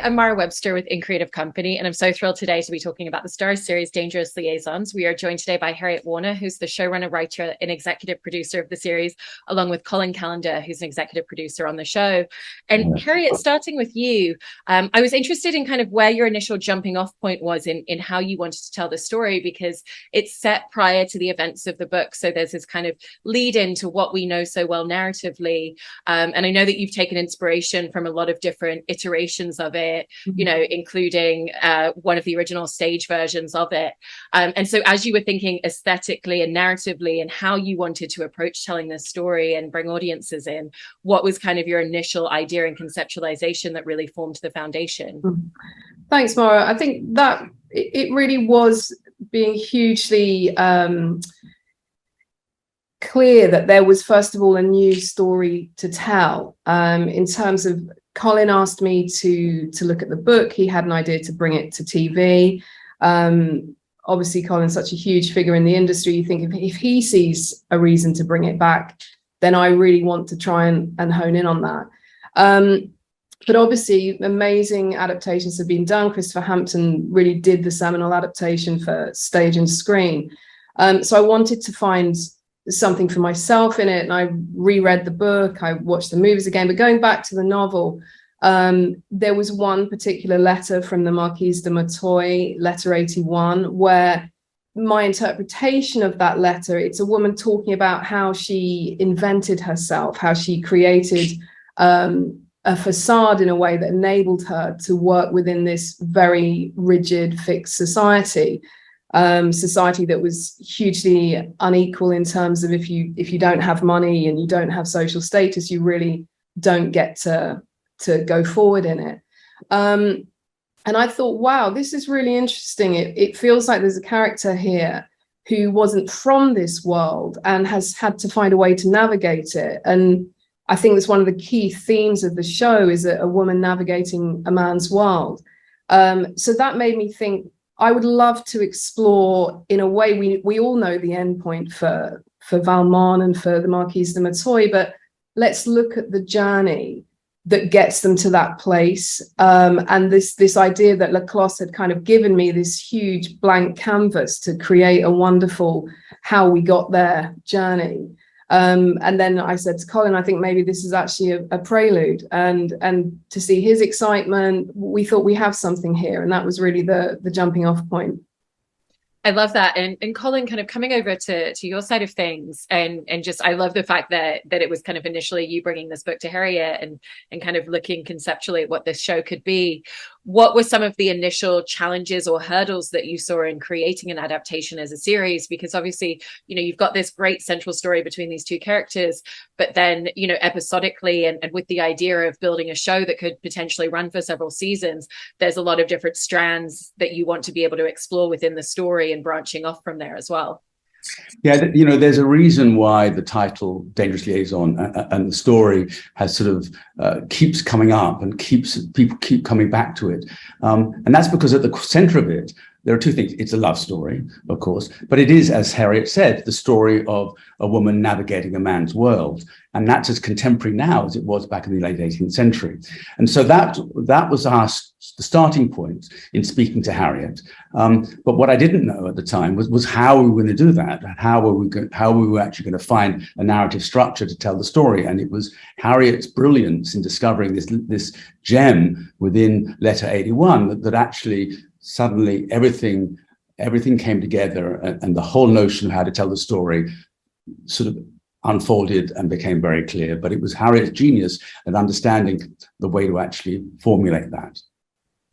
I'm Mara Webster with In Creative Company, and I'm so thrilled today to be talking about the Starz series Dangerous Liaisons. We are joined today by Harriet Warner, who's the showrunner, writer, and executive producer of the series, along with Colin Callender, who's an executive producer on the show. And Harriet, starting with you, I was interested in kind of where your initial jumping off point was in how you wanted to tell the story, because it's set prior to the events of the book. So there's this kind of lead into what we know so well narratively. And I know that you've taken inspiration from a lot of different iterations of it, you know, including one of the original stage versions of it. And so as you were thinking aesthetically and narratively and how you wanted to approach telling this story and bring audiences in, what was kind of your initial idea and conceptualization that really formed the foundation? Thanks, Mara. I think that it really was being hugely clear that there was, first of all, a new story to tell. In terms of, Colin asked me to look at the book. He had an idea to bring it to TV. Obviously, Colin's such a huge figure in the industry. You think if he sees a reason to bring it back, then I really want to try and hone in on that. But obviously, amazing adaptations have been done. Christopher Hampton really did the seminal adaptation for stage and screen. So I wanted to find something for myself in it, and I reread the book, I watched the movies again. But going back to the novel, there was one particular letter from the Marquise de Merteuil, letter 81, where my interpretation of that letter, it's a woman talking about how she invented herself, how she created a facade in a way that enabled her to work within this very rigid, fixed society. Society that was hugely unequal in terms of if you don't have money and you don't have social status, you really don't get to go forward in it. And I thought, wow, this is really interesting. It feels like there's a character here who wasn't from this world and has had to find a way to navigate it. And I think that's one of the key themes of the show, is a woman navigating a man's world. So that made me think, I would love to explore, in a way, we all know the end point for Valmont and for the Marquise de Merteuil, but let's look at the journey that gets them to that place. And this idea that Laclos had kind of given me this huge blank canvas to create a wonderful how we got there journey. And then I said to Colin, I think maybe this is actually a prelude, and to see his excitement, we thought we have something here. And that was really the jumping off point. I love that. And Colin, kind of coming over to your side of things, and just, I love the fact that it was kind of initially you bringing this book to Harriet and kind of looking conceptually at what this show could be. What were some of the initial challenges or hurdles that you saw in creating an adaptation as a series? Because obviously, you know, you've got this great central story between these two characters, but then, you know, episodically and with the idea of building a show that could potentially run for several seasons, there's a lot of different strands that you want to be able to explore within the story and branching off from there as well. Yeah, you know, there's a reason why the title Dangerous Liaison and the story has sort of keeps coming up and people keep coming back to it. And that's because at the center of it, there are two things. It's a love story, of course, but it is, as Harriet said, the story of a woman navigating a man's world. And that's as contemporary now as it was back in the late 18th century. And so that was the starting point in speaking to Harriet. But what I didn't know at the time was how we were going to do that, how we were actually going to find a narrative structure to tell the story. And it was Harriet's brilliance in discovering this gem within letter 81 that actually suddenly everything came together, and the whole notion of how to tell the story sort of unfolded and became very clear. But it was Harriet's genius at understanding the way to actually formulate that.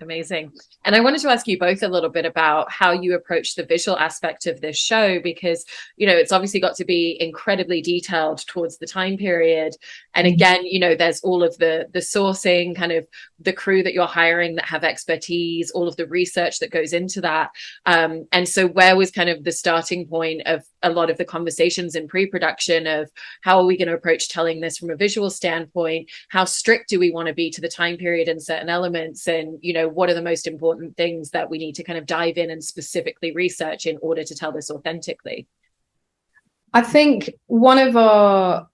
Amazing. And I wanted to ask you both a little bit about how you approach the visual aspect of this show, because, you know, it's obviously got to be incredibly detailed towards the time period. And again, you know, there's all of the sourcing, kind of the crew that you're hiring that have expertise, all of the research that goes into that. And so where was kind of the starting point of a lot of the conversations in pre-production of how are we going to approach telling this from a visual standpoint? How strict do we want to be to the time period and certain elements? And, you know, what are the most important things that we need to kind of dive in and specifically research in order to tell this authentically? I think one of our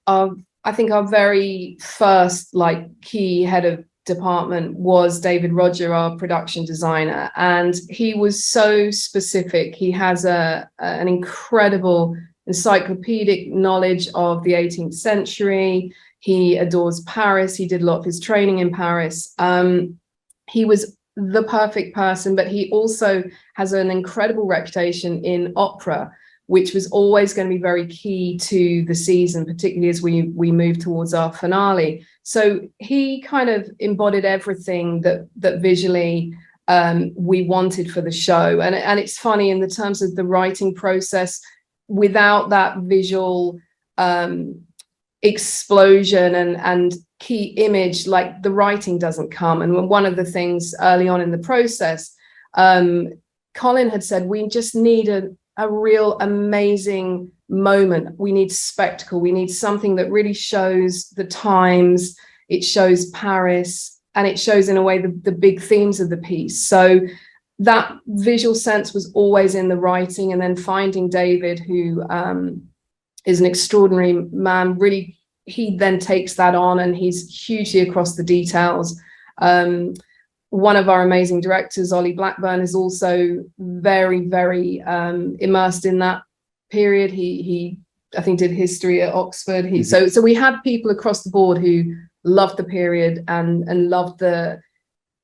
very first key head of department was David Roger, our production designer, and he was so specific. He has an incredible encyclopedic knowledge of the 18th century. He adores Paris. He did a lot of his training in Paris. He was the perfect person, but he also has an incredible reputation in opera, which was always going to be very key to the season, particularly as we move towards our finale. So he kind of embodied everything that visually we wanted for the show. And it's funny, in the terms of the writing process, without that visual explosion and key image, like, the writing doesn't come. And one of the things early on in the process, Colin had said, we just need a real amazing moment. We need spectacle. We need something that really shows the times, it shows Paris, and it shows in a way the big themes of the piece. So that visual sense was always in the writing. And then finding David, who is an extraordinary man, really, he then takes that on, and he's hugely across the details. One of our amazing directors, Ollie Blackburn, is also very, very immersed in that period. He I think did history at Oxford. So we had people across the board who loved the period and loved the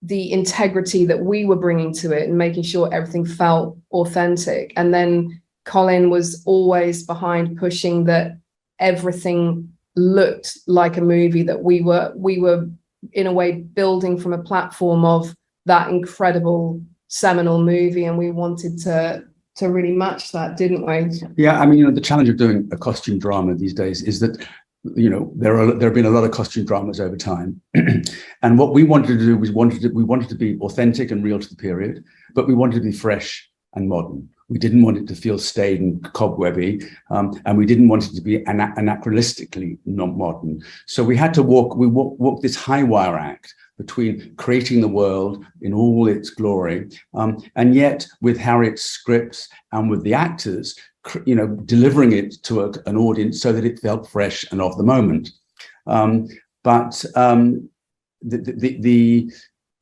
integrity that we were bringing to it and making sure everything felt authentic. And then Colin was always behind pushing that everything looked like a movie, that we were in a way building from a platform of that incredible seminal movie, and we wanted to really match that, didn't we? Yeah, I mean, the challenge of doing a costume drama these days is that, there have been a lot of costume dramas over time, and what we wanted to do was we wanted to be authentic and real to the period, but we wanted to be fresh and modern. We didn't want it to feel staid and cobwebby, and we didn't want it to be anachronistically not modern. So we had to walk this high wire act between creating the world in all its glory, and yet with Harriet's scripts and with the actors, delivering it to an audience so that it felt fresh and of the moment. But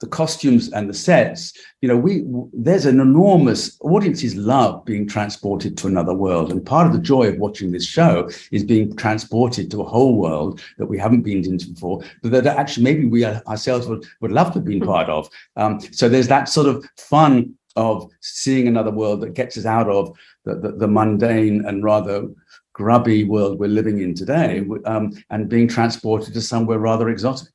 the costumes and the sets, there's an enormous, audiences love being transported to another world. And part of the joy of watching this show is being transported to a whole world that we haven't been into before, but that actually maybe we ourselves would love to have been part of. So there's that sort of fun of seeing another world that gets us out of the mundane and rather grubby world we're living in today, and being transported to somewhere rather exotic.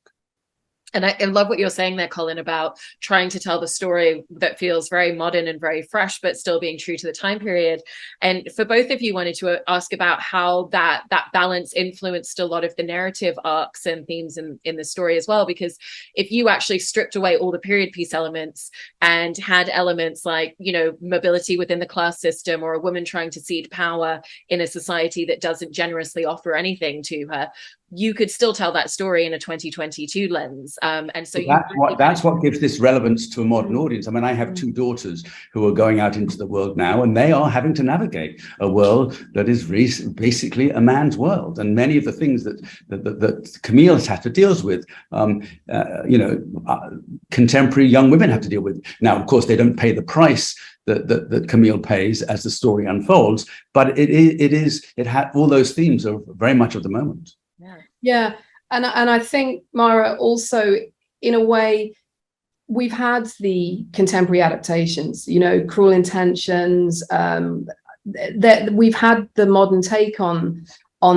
And I love what you're saying there, Colin, about trying to tell the story that feels very modern and very fresh, but still being true to the time period. And for both of you, wanted to ask about how that balance influenced a lot of the narrative arcs and themes in the story as well. Because if you actually stripped away all the period piece elements and had elements like, mobility within the class system, or a woman trying to cede power in a society that doesn't generously offer anything to her, you could still tell that story in a 2022 lens. And so that's what gives this relevance to a modern audience. I mean, I have two daughters who are going out into the world now, and they are having to navigate a world that is basically a man's world. And many of the things that Camille has had to deal with, contemporary young women have to deal with. Now, of course, they don't pay the price that Camille pays as the story unfolds, but it had all those themes are very much of the moment. Yeah. And I think, Mara, also, in a way, we've had the contemporary adaptations, Cruel Intentions, that we've had the modern take on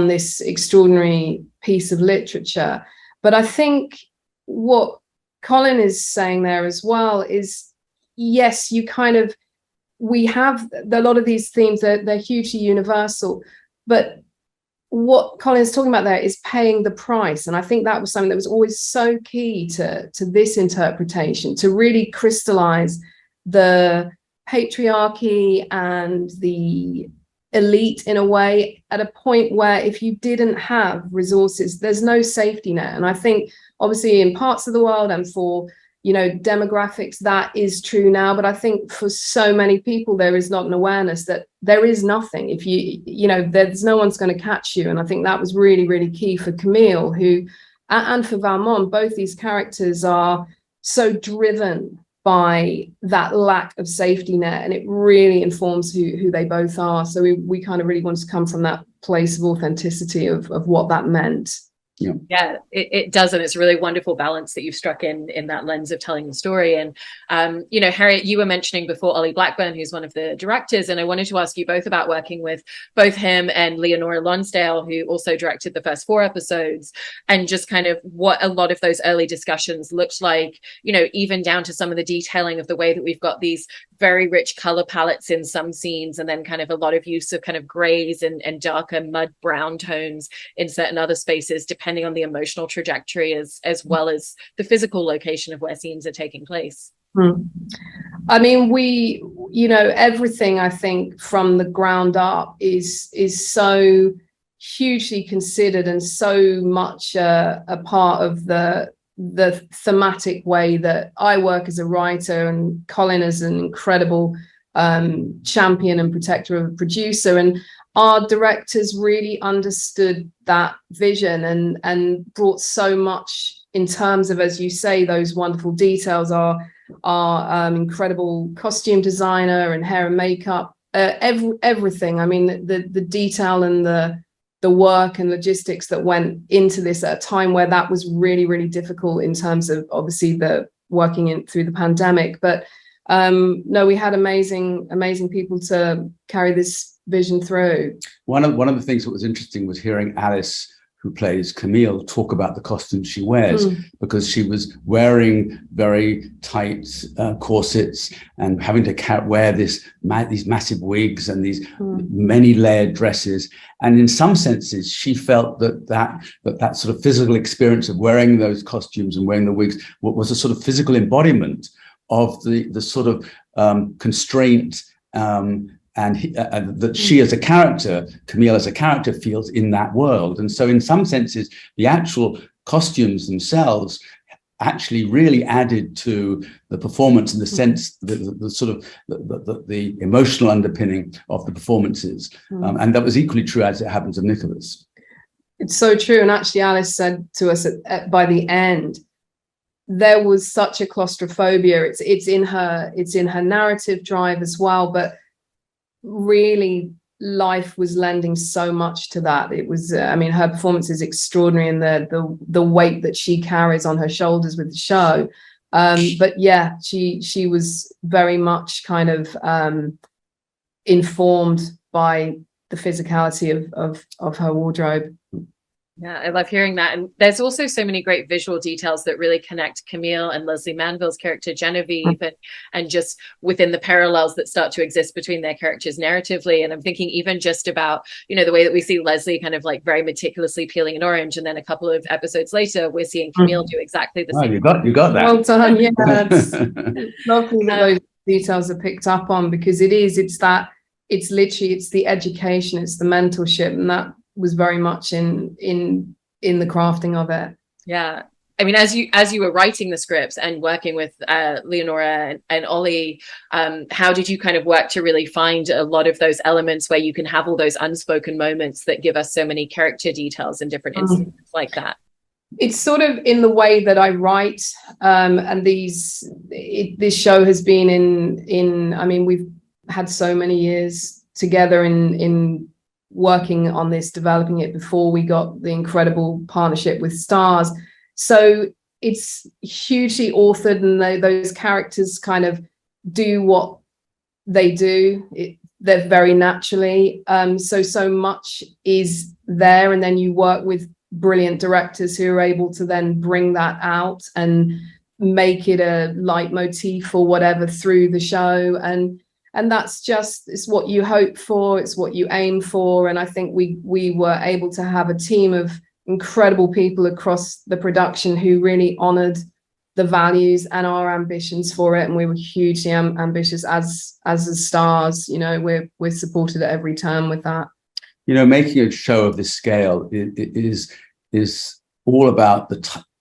this extraordinary piece of literature. But I think what Colin is saying there as well is, yes, we have a lot of these themes, they're hugely universal, but what Colin is talking about there is paying the price. And I think that was something that was always so key to this interpretation, to really crystallize the patriarchy and the elite in a way, at a point where if you didn't have resources, there's no safety net. And I think obviously in parts of the world and for demographics, that is true now. But I think for so many people, there is not an awareness that there is nothing. If there's no one's going to catch you. And I think that was really, really key for Camille, who and for Valmont, both these characters are so driven by that lack of safety net, and it really informs who they both are. So we kind of really wanted to come from that place of authenticity of what that meant. Yeah, it does, and it's a really wonderful balance that you've struck in that lens of telling the story. And you know, Harriet, you were mentioning before Ollie Blackburn, who's one of the directors, and I wanted to ask you both about working with both him and Leonora Lonsdale, who also directed the first 4 episodes, and just kind of what a lot of those early discussions looked like, you know, even down to some of the detailing of the way that we've got these very rich color palettes in some scenes, and then kind of a lot of use of kind of grays and darker mud brown tones in certain other spaces, depending on the emotional trajectory as well as the physical location of where scenes are taking place. I mean, you know, everything I think from the ground up is so hugely considered and so much a part of the thematic way that I work as a writer, and Colin is an incredible champion and protector of a producer, and our directors really understood that vision and brought so much in terms of, as you say, those wonderful details. Our incredible costume designer and hair and makeup, everything. I mean, the detail and the work and logistics that went into this at a time where that was really, really difficult in terms of obviously the working through the pandemic. But no, we had amazing people to carry this vision through. One of the things that was interesting was hearing Alice, who plays Camille, talk about the costumes she wears, because she was wearing very tight corsets and having to wear these massive wigs and these many layered dresses. And in some senses, she felt that sort of physical experience of wearing those costumes and wearing the wigs was a sort of physical embodiment of the sort of constraint and that she as a character, Camille as a character, feels in that world. And so in some senses, the actual costumes themselves actually really added to the performance in the sense, the sort of the emotional underpinning of the performances. And that was equally true, as it happens, of Nicholas. It's so true. And actually, Alice said to us by the end, there was such a claustrophobia. It's in her narrative drive as well, but really life was lending so much to that. It was I mean, her performance is extraordinary, and the weight that she carries on her shoulders with the show, but yeah, she was very much kind of informed by the physicality of her wardrobe. Yeah, I love hearing that. And there's also so many great visual details that really connect Camille and Leslie Manville's character Genevieve, and just within the parallels that start to exist between their characters narratively. And I'm thinking even just about, you know, the way that we see Leslie kind of like very meticulously peeling an orange, and then a couple of episodes later, we're seeing Camille do exactly the same. You got that. Well done. Yeah, it's lovely that those details are picked up on, because it's the education, it's the mentorship, and that was very much in the crafting of it. Yeah, I mean, as you were writing the scripts and working with Leonora and Ollie, how did you kind of work to really find a lot of those elements where you can have all those unspoken moments that give us so many character details in different instances like that? It's sort of in the way that I write, and this show has been in I mean, we've had so many years together in working on this, developing it before we got the incredible partnership with Starz. So it's hugely authored, and those characters kind of do what they do. They're very naturally. So much is there, and then you work with brilliant directors who are able to then bring that out and make it a leitmotif or whatever through the show. And that's just, it's what you hope for, it's what you aim for. And I think we were able to have a team of incredible people across the production who really honored the values and our ambitions for it. And we were hugely ambitious as the Starz. You know, we're supported at every turn with that. You know, making a show of this scale is all about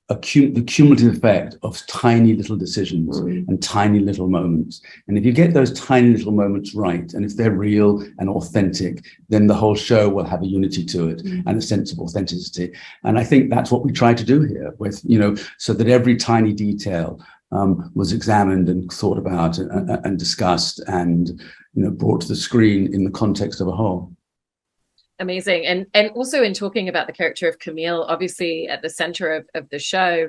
the cumulative effect of tiny little decisions and tiny little moments. And if you get those tiny little moments right, and if they're real and authentic, then the whole show will have a unity to it and a sense of authenticity. And I think that's what we try to do here, with, so that every tiny detail was examined and thought about and discussed and, brought to the screen in the context of a whole. Amazing. And also in talking about the character of Camille, obviously at the center of the show,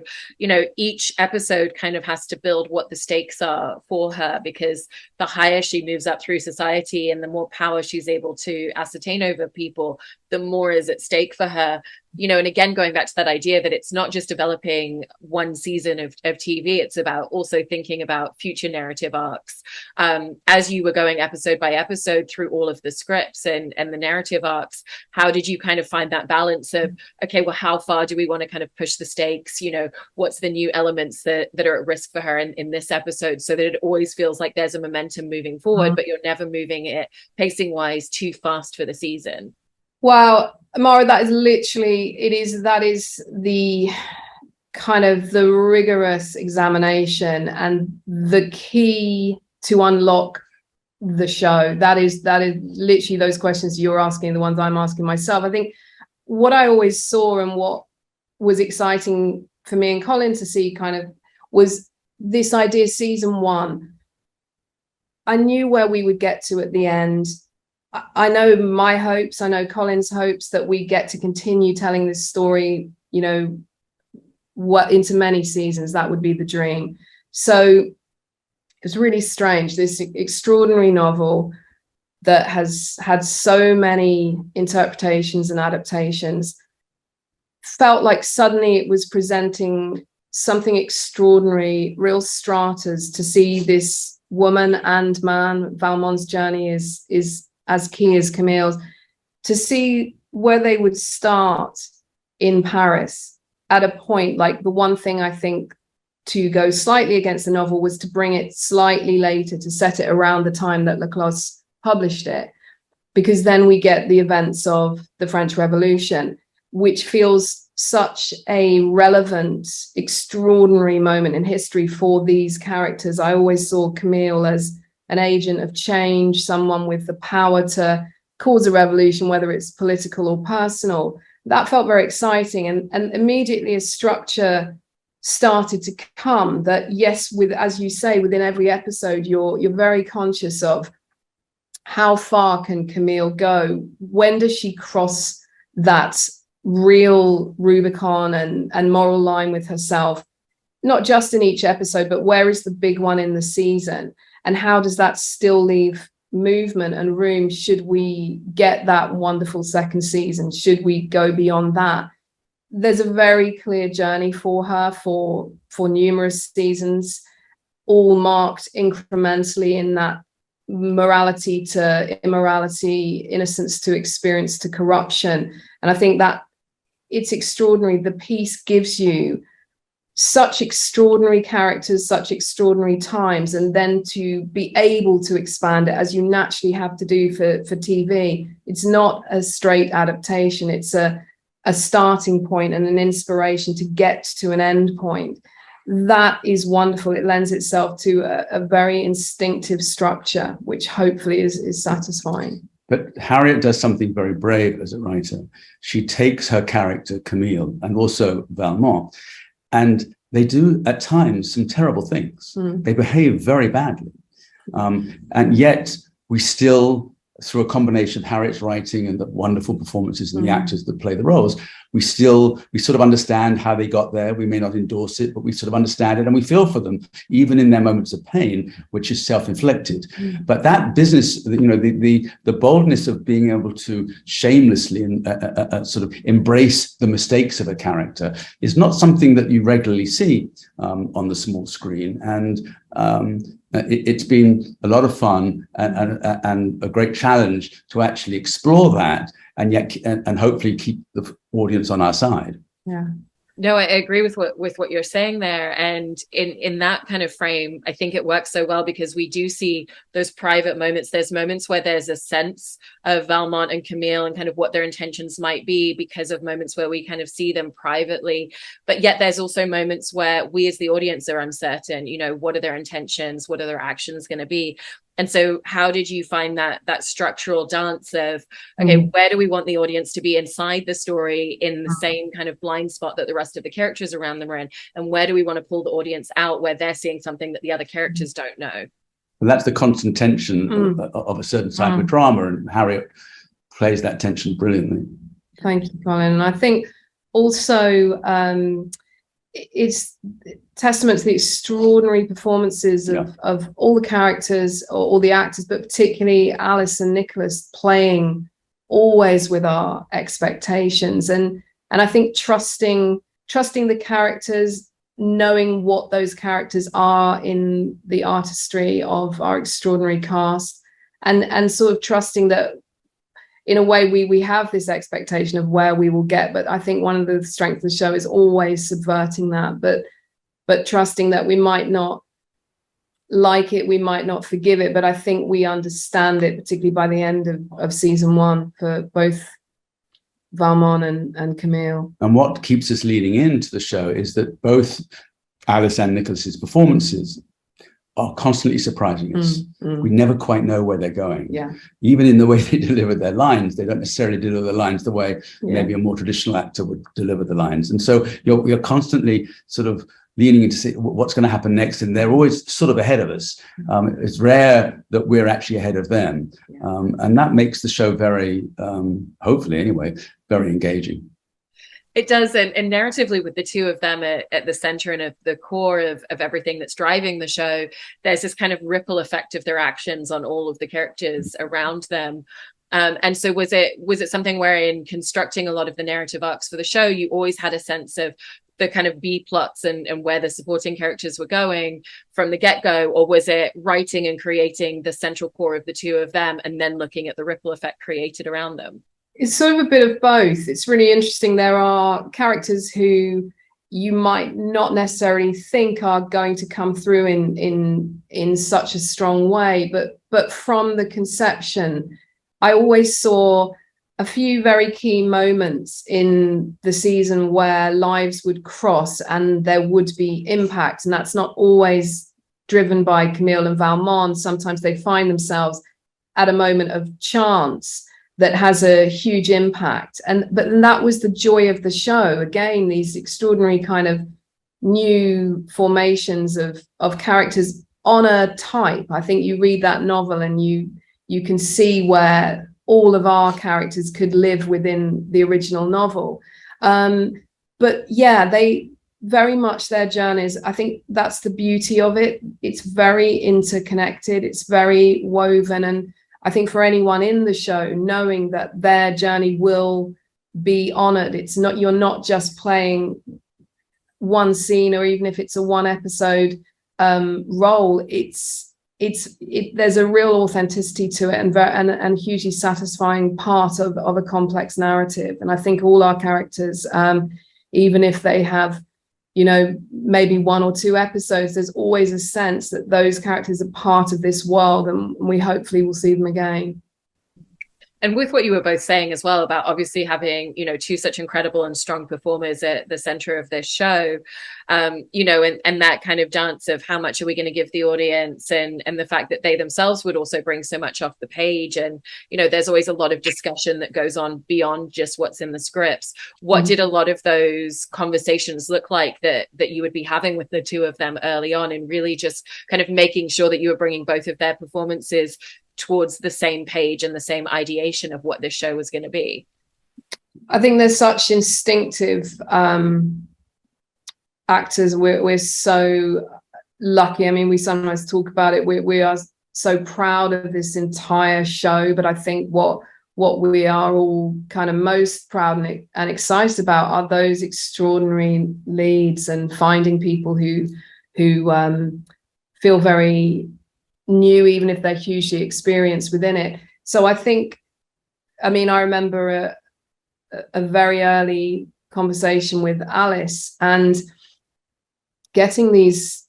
each episode kind of has to build what the stakes are for her, because the higher she moves up through society and the more power she's able to ascertain over people, the more is at stake for her. And again, going back to that idea that it's not just developing one season of TV, it's about also thinking about future narrative arcs. As you were going episode by episode through all of the scripts and the narrative arcs, how did you kind of find that balance of, okay, well, how far do we want to kind of push the stakes? What's the new elements that are at risk for her in this episode, so that it always feels like there's a momentum moving forward, but you're never moving it pacing wise too fast for the season? Well, Mara, that is the kind of the rigorous examination and the key to unlock the show. That is literally those questions you're asking, the ones I'm asking myself. I think what I always saw and what was exciting for me and Colin to see kind of was this idea. Season 1, I knew where we would get to at the end. I know my hopes, I know Colin's hopes, that we get to continue telling this story, what into many seasons. That would be the dream. So it's really strange, this extraordinary novel that has had so many interpretations and adaptations felt like suddenly it was presenting something extraordinary, real stratas. To see this woman and man, Valmont's journey is as key as Camille's, to see where they would start in Paris at a point. Like, the one thing I think to go slightly against the novel was to bring it slightly later, to set it around the time that Laclos published it, because then we get the events of the French Revolution, which feels such a relevant, extraordinary moment in history for these characters. I always saw Camille as an agent of change, someone with the power to cause a revolution, whether it's political or personal. That felt very exciting. And immediately a structure started to come that, yes, with, as you say, within every episode, you're very conscious of how far can Camille go? When does she cross that real Rubicon and moral line with herself? Not just in each episode, but where is the big one in the season? And how does that still leave movement and room should we get that wonderful second season? Should we go beyond that? There's a very clear journey for her for numerous seasons, all marked incrementally in that morality to immorality, innocence to experience to corruption. And I think that it's extraordinary. The piece gives you such extraordinary characters, such extraordinary times, and then to be able to expand it as you naturally have to do for TV. It's not a straight adaptation. It's a starting point and an inspiration to get to an end point. That is wonderful. It lends itself to a very instinctive structure, which hopefully is satisfying. But Harriet does something very brave as a writer. She takes her character, Camille, and also Valmont, and they do at times some terrible things. They behave very badly. And yet we still, through a combination of Harriet's writing and the wonderful performances and the actors that play the roles, we sort of understand how they got there. We may not endorse it, but we sort of understand it and we feel for them, even in their moments of pain, which is self-inflicted. But that business, the boldness of being able to shamelessly sort of embrace the mistakes of a character is not something that you regularly see on the small screen. And it's been a lot of fun and a great challenge to actually explore that and yet and hopefully keep the audience on our side. Yeah. No, I agree with what you're saying there. And in that kind of frame, I think it works so well because we do see those private moments. There's moments where there's a sense of Valmont and Camille and kind of what their intentions might be because of moments where we kind of see them privately. But yet there's also moments where we as the audience are uncertain, you know, what are their intentions? What are their actions going to be? And so how did you find that structural dance of, okay, where do we want the audience to be inside the story in the same kind of blind spot that the rest of the characters around them are in? And where do we want to pull the audience out where they're seeing something that the other characters don't know? And that's the constant tension of a certain type of drama. And Harriet plays that tension brilliantly. Thank you, Colin. And I think also it's testament to the extraordinary performances of all the characters, or all the actors, but particularly Alice and Nicholas playing always with our expectations, and I think trusting the characters, knowing what those characters are in the artistry of our extraordinary cast, and sort of trusting that in a way we have this expectation of where we will get. But I think one of the strengths of the show is always subverting that, but trusting that we might not like it, we might not forgive it, but I think we understand it, particularly by the end of season 1 for both Valmont and Camille. And what keeps us leading into the show is that both Alice and Nicholas's performances are constantly surprising us. We never quite know where they're going. Yeah. Even in the way they deliver their lines, they don't necessarily deliver the lines the way maybe a more traditional actor would deliver the lines. And so you're constantly sort of leaning into see what's going to happen next, and they're always sort of ahead of us. It's rare that we're actually ahead of them. And that makes the show very, hopefully anyway, very engaging. It does, and narratively, with the two of them at the center and at the core of everything that's driving the show, there's this kind of ripple effect of their actions on all of the characters around them. And so was it something where in constructing a lot of the narrative arcs for the show, you always had a sense of the kind of B plots and where the supporting characters were going from the get-go, or was it writing and creating the central core of the two of them and then looking at the ripple effect created around them? It's sort of a bit of both. It's really interesting. There are characters who you might not necessarily think are going to come through in such a strong way, but from the conception, I always saw a few very key moments in the season where lives would cross and there would be impact, and that's not always driven by Camille and Valmont. Sometimes they find themselves at a moment of chance that has a huge impact. But that was the joy of the show. Again, these extraordinary kind of new formations of characters on a type. I think you read that novel and you can see where all of our characters could live within the original novel. But yeah, they very much, their journeys, I think that's the beauty of it. It's very interconnected. It's very woven. And I think for anyone in the show, knowing that their journey will be honored, it's not, you're not just playing one scene, or even if it's a one episode role, there's a real authenticity to it, and hugely satisfying part of a complex narrative. And I think all our characters, even if they have, you know, maybe one or two episodes, there's always a sense that those characters are part of this world, and we hopefully will see them again. And with what you were both saying as well about obviously having, you know, two such incredible and strong performers at the center of this show, you know, and that kind of dance of how much are we going to give the audience, and the fact that they themselves would also bring so much off the page. And, you know, there's always a lot of discussion that goes on beyond just what's in the scripts. What did a lot of those conversations look like that you would be having with the two of them early on, and really just kind of making sure that you were bringing both of their performances towards the same page and the same ideation of what this show was going to be? I think they're such instinctive actors. We're so lucky. I mean, we sometimes talk about it. We are so proud of this entire show, but I think what we are all kind of most proud and excited about are those extraordinary leads, and finding people who feel very new, even if they're hugely experienced within it. So I think, I mean, I remember a very early conversation with Alice and getting these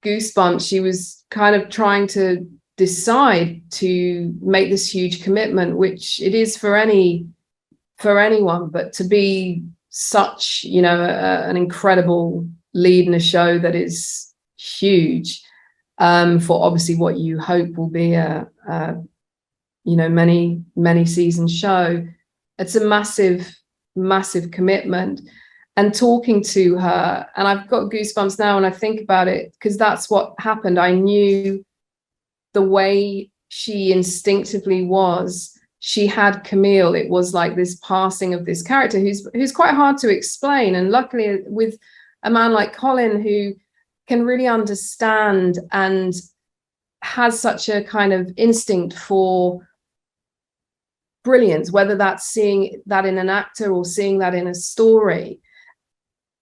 goosebumps. She was kind of trying to decide to make this huge commitment, which it is for anyone, but to be such, you know, an incredible lead in a show that is huge, for obviously what you hope will be a you know, many season show. It's a massive commitment. And talking to her, and I've got goosebumps now when I think about it, because that's what happened. I knew the way she instinctively was. She had Camille. It was like this passing of this character who's quite hard to explain. And luckily, with a man like Colin, who can really understand and has such a kind of instinct for brilliance, whether that's seeing that in an actor or seeing that in a story.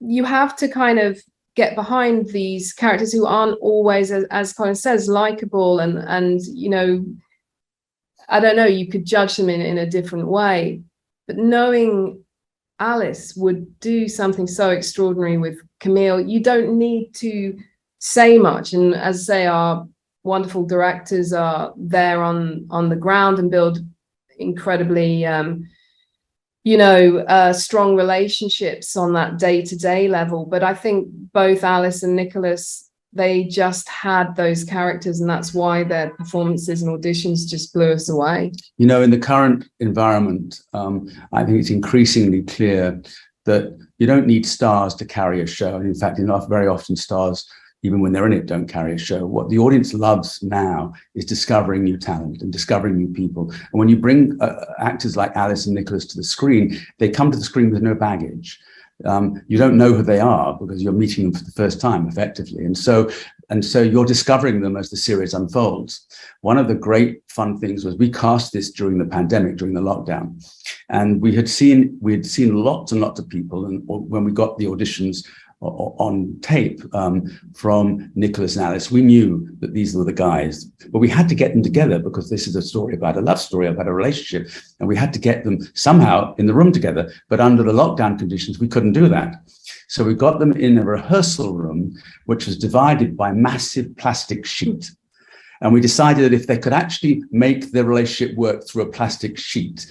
You have to kind of get behind these characters who aren't always, as Colin says, likable, and you know, I don't know, you could judge them in a different way. But knowing Alice would do something so extraordinary with Camille, you don't need to say much. And as I say, our wonderful directors are there on the ground and build incredibly you know, strong relationships on that day-to-day level. But I think both Alice and Nicholas, they just had those characters, and that's why their performances and auditions just blew us away. You know, in the current environment, I think it's increasingly clear that you don't need stars to carry a show. And in fact, very often stars, even when they're in it, don't carry a show. What the audience loves now is discovering new talent and discovering new people. And when you bring actors like Alice and Nicholas to the screen, they come to the screen with no baggage. You don't know who they are because you're meeting them for the first time, effectively. And so you're discovering them as the series unfolds. One of the great fun things was we cast this during the pandemic, during the lockdown. And we'd seen lots and lots of people. And when we got the auditions on tape from Nicholas and Alice, we knew that these were the guys, but we had to get them together because this is a story about a love story, about a relationship, and we had to get them somehow in the room together. But under the lockdown conditions, we couldn't do that. So we got them in a rehearsal room, which was divided by massive plastic sheet. And we decided that if they could actually make their relationship work through a plastic sheet,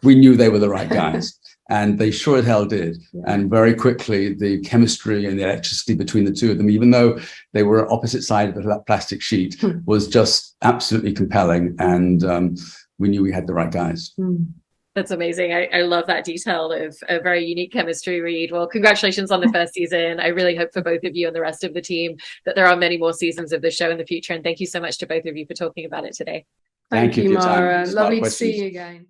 we knew they were the right guys. And they sure as hell did. Yeah. And very quickly, the chemistry and the electricity between the two of them, even though they were opposite sides of that plastic sheet, was just absolutely compelling. And we knew we had the right guys. That's amazing. I love that detail of a very unique chemistry read. Well, congratulations on the first season. I really hope for both of you and the rest of the team that there are many more seasons of the show in the future. And thank you so much to both of you for talking about it today. Thank you, Mara. Lovely to see you again.